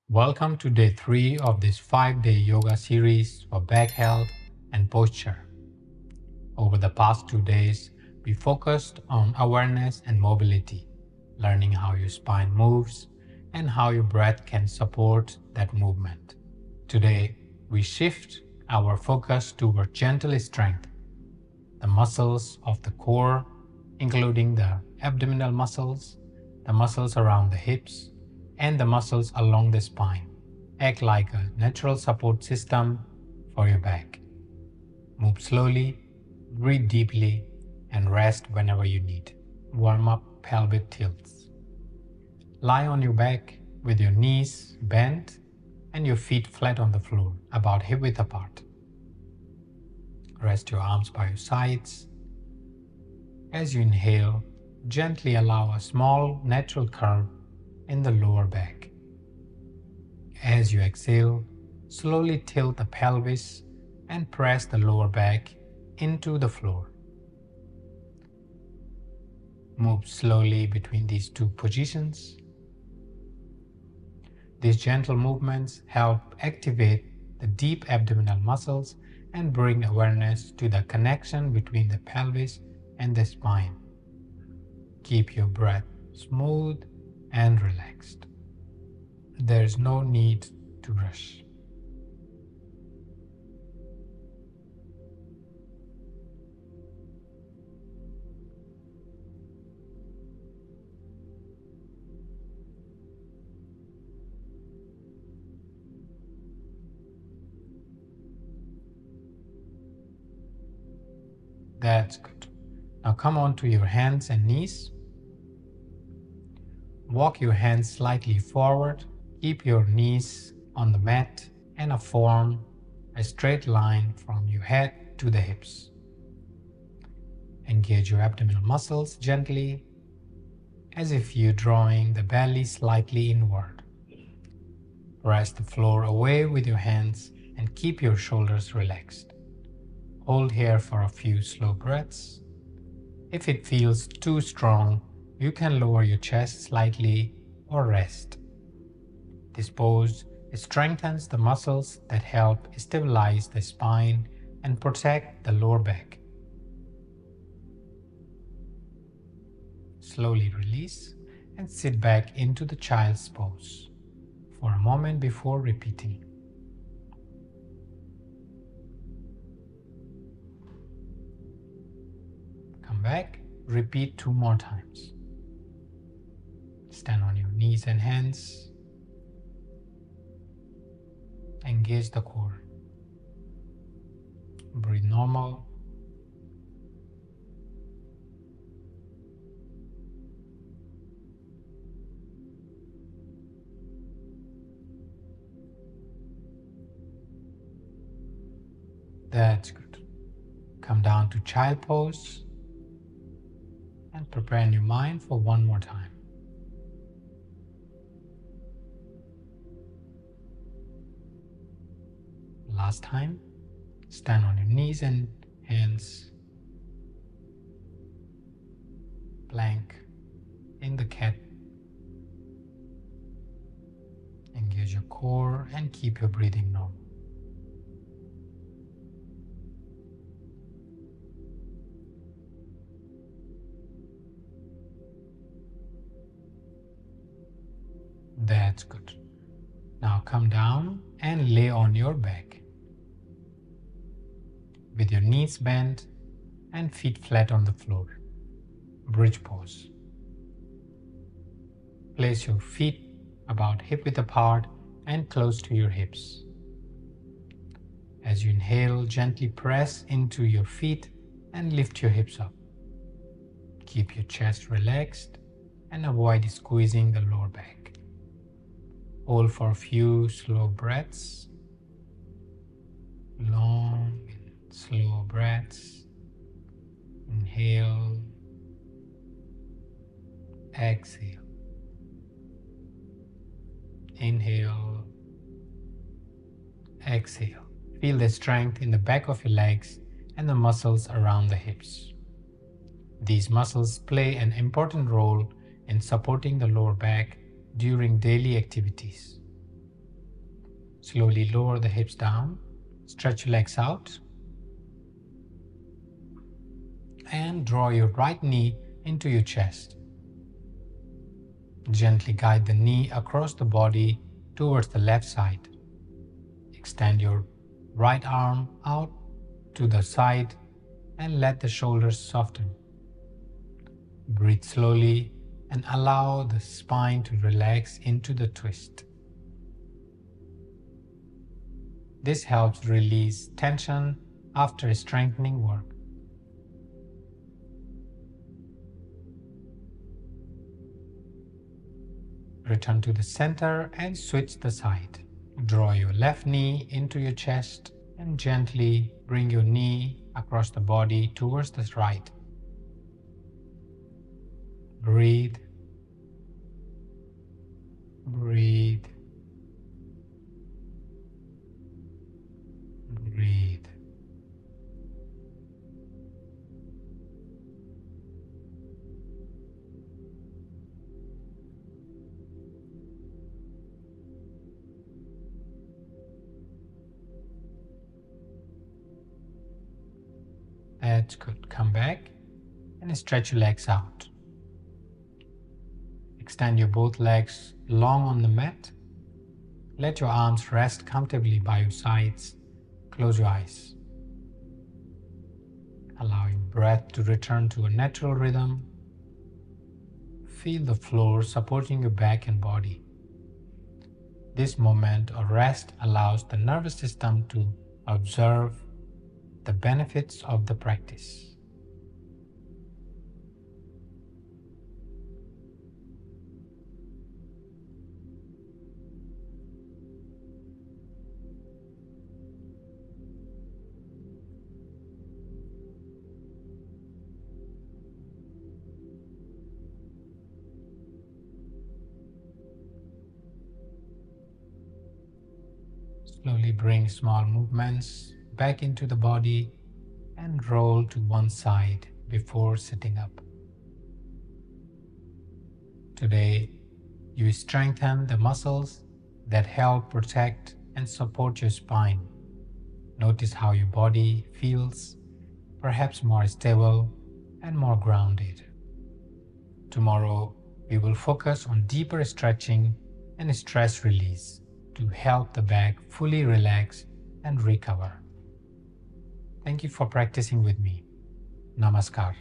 Welcome to day 3 of this 5-day yoga series for back health and posture. Over the past 2 days, we focused on awareness and mobility, learning how your spine moves and how your breath can support that movement. Today, we shift our focus toward gentle strength, the muscles of the core, including the abdominal muscles, the muscles around the hips, and the muscles along the spine, act like a natural support system for your back. Move slowly, breathe deeply, and rest whenever you need. Warm up pelvic tilts. Lie on your back with your knees bent and your feet flat on the floor, about hip width apart. Rest your arms by your sides. As you inhale, gently allow a small natural curve in the lower back. As you exhale, slowly tilt the pelvis and press the lower back into the floor. Move slowly between these two positions. These gentle movements help activate the deep abdominal muscles and bring awareness to the connection between the pelvis and the spine. Keep your breath smooth and relaxed. There is no need to rush. That's good. Now come on to your hands and knees. Walk your hands slightly forward. Keep your knees on the mat and form a straight line from your head to the hips. Engage your abdominal muscles gently, as if you're drawing the belly slightly inward. Press the floor away with your hands and keep your shoulders relaxed. Hold here for a few slow breaths. If it feels too strong, you can lower your chest slightly or rest. This pose strengthens the muscles that help stabilize the spine and protect the lower back. Slowly release and sit back into the child's pose for a moment before repeating. Come back, repeat 2 more times. Stand on your knees and hands. Engage the core. Breathe normal. That's good. Come down to child pose and prepare your mind for one more time. Last time, stand on your knees and hands, plank in the cat. Engage your core and keep your breathing normal. That's good. Now come down and lay on your back with your knees bent and feet flat on the floor. Bridge pose. Place your feet about hip width apart and close to your hips. As you inhale, gently press into your feet and lift your hips up. Keep your chest relaxed and avoid squeezing the lower back. Hold for a few slow breaths. Long and slow breaths. Inhale. Exhale. Inhale. Exhale. Feel the strength in the back of your legs and the muscles around the hips. These muscles play an important role in supporting the lower back during daily activities. Slowly lower the hips down, stretch your legs out, and draw your right knee into your chest. Gently guide the knee across the body towards the left side. Extend your right arm out to the side and let the shoulders soften. Breathe slowly and allow the spine to relax into the twist. This helps release tension after strengthening work. Return to the center and switch the side. Draw your left knee into your chest and gently bring your knee across the body towards the right. Breathe. Breathe. Breathe. That's good. Come back and stretch your legs out. Extend your both legs long on the mat. Let your arms rest comfortably by your sides. Close your eyes. Allow your breath to return to a natural rhythm. Feel the floor supporting your back and body. This moment of rest allows the nervous system to observe the benefits of the practice. Slowly bring small movements back into the body and roll to one side before sitting up. Today, you strengthen the muscles that help protect and support your spine. Notice how your body feels, perhaps more stable and more grounded. Tomorrow, we will focus on deeper stretching and stress release to help the back fully relax and recover. Thank you for practicing with me. Namaskar.